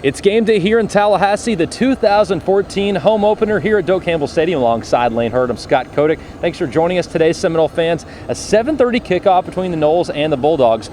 It's game day here in Tallahassee, the 2014 home opener here at Doak Campbell Stadium alongside Lane Hurd. I'm Scott Kotick. Thanks for joining us today, Seminole fans. A 7:30 kickoff between the Noles and the Bulldogs.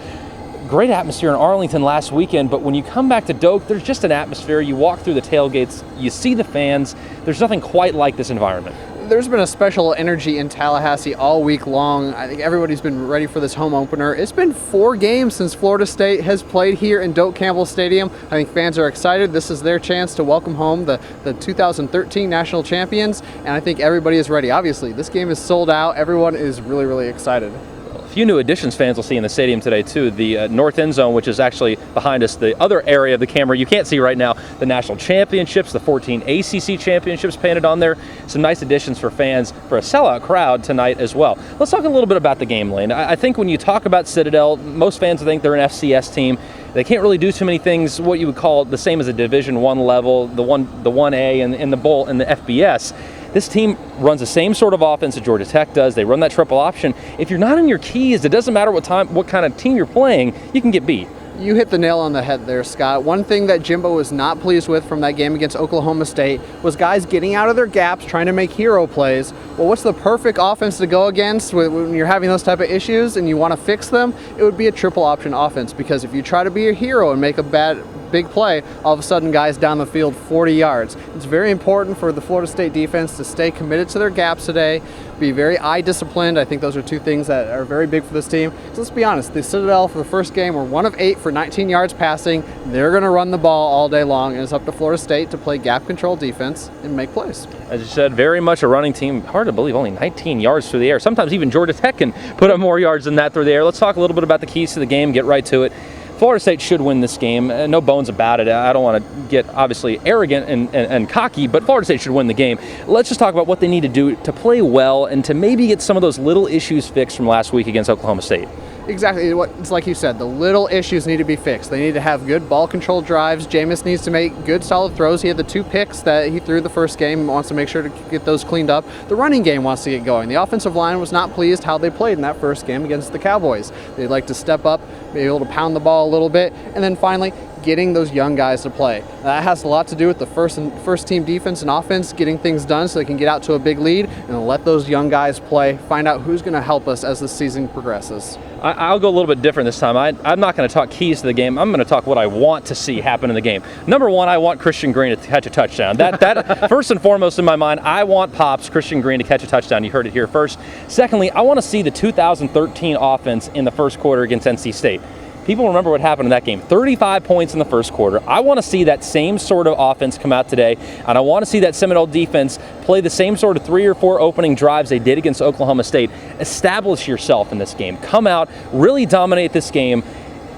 Great atmosphere in Arlington last weekend, but when you come back to Doak, there's just an atmosphere. You walk through the tailgates, you see the fans. There's nothing quite like this environment. There's been a special energy in Tallahassee all week long. I think everybody's been ready for this home opener. It's been 4 games since Florida State has played here in Doak Campbell Stadium. I think fans are excited. This is their chance to welcome home the 2013 national champions, and I think everybody is ready. Obviously, this game is sold out. Everyone is really, really excited. A few new additions fans will see in the stadium today too. The north end zone, which is actually behind us, the other area of the camera you can't see right now, the national championships, the 14 ACC championships painted on there. Some nice additions for fans for a sellout crowd tonight as well. Let's talk a little bit about the game, Lane. I think when you talk about Citadel, most fans think they're an FCS team. They can't really do too many things what you would call the same as a Division I level, the 1A and the bowl and the FBS. This team runs the same sort of offense that Georgia Tech does. They run that triple option. If you're not in your keys, it doesn't matter what kind of team you're playing, you can get beat. You hit the nail on the head there, Scott. One thing that Jimbo was not pleased with from that game against Oklahoma State was guys getting out of their gaps, trying to make hero plays. Well, what's the perfect offense to go against when you're having those type of issues and you want to fix them? It would be a triple option offense, because if you try to be a hero and make a big play, all of a sudden guys down the field 40 yards. It's very important for the Florida State defense to stay committed to their gaps today, be very eye disciplined. I think those are two things that are very big for this team. So let's be honest, the Citadel for the first game were 1 of 8 for 19 yards passing. They're going to run the ball all day long, and it's up to Florida State to play gap control defense and make plays. As you said, very much a running team. Hard to believe, only 19 yards through the air. Sometimes even Georgia Tech can put up more yards than that through the air. Let's talk a little bit about the keys to the game, get right to it. Florida State should win this game, no bones about it. I don't want to get obviously arrogant and cocky, but Florida State should win the game. Let's just talk about what they need to do to play well and to maybe get some of those little issues fixed from last week against Oklahoma State. Exactly. It's like you said, the little issues need to be fixed. They need to have good ball control drives. Jameis needs to make good solid throws. He had the 2 picks that he threw the first game, wants to make sure to get those cleaned up. The running game wants to get going. The offensive line was not pleased how they played in that first game against the Cowboys. They'd like to step up, be able to pound the ball a little bit, and then finally getting those young guys to play. That has a lot to do with the first team defense and offense, getting things done so they can get out to a big lead and let those young guys play, find out who's going to help us as the season progresses. I'll go a little bit different this time. I'm not going to talk keys to the game. I'm going to talk what I want to see happen in the game. Number one, I want Christian Green to catch a touchdown. That first and foremost in my mind, I want Pops, Christian Green, to catch a touchdown. You heard it here first. Secondly, I want to see the 2013 offense in the first quarter against NC State. People remember what happened in that game. 35 points in the first quarter. I want to see that same sort of offense come out today, and I want to see that Seminole defense play the same sort of 3 or 4 opening drives they did against Oklahoma State. Establish yourself in this game. Come out, really dominate this game,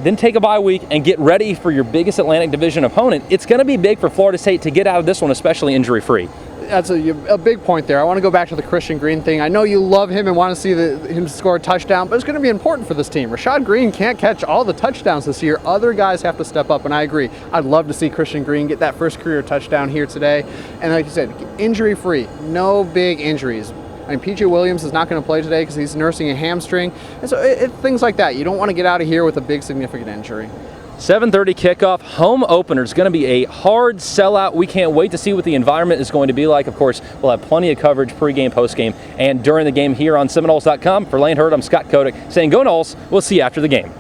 then take a bye week and get ready for your biggest Atlantic Division opponent. It's going to be big for Florida State to get out of this one, especially injury-free. That's a big point there. I want to go back to the Christian Green thing. I know you love him and want to see him score a touchdown, but it's going to be important for this team. Rashad Green can't catch all the touchdowns this year. Other guys have to step up, and I agree. I'd love to see Christian Green get that first career touchdown here today. And like you said, injury-free, no big injuries. I mean, P.J. Williams is not going to play today because he's nursing a hamstring. And so things like that. You don't want to get out of here with a big significant injury. 7:30 kickoff, home opener. It's going to be a hard sellout. We can't wait to see what the environment is going to be like. Of course, we'll have plenty of coverage pregame, postgame, and during the game here on Seminoles.com. For Lane Hurd, I'm Scott Kotick saying go Noles. We'll see you after the game.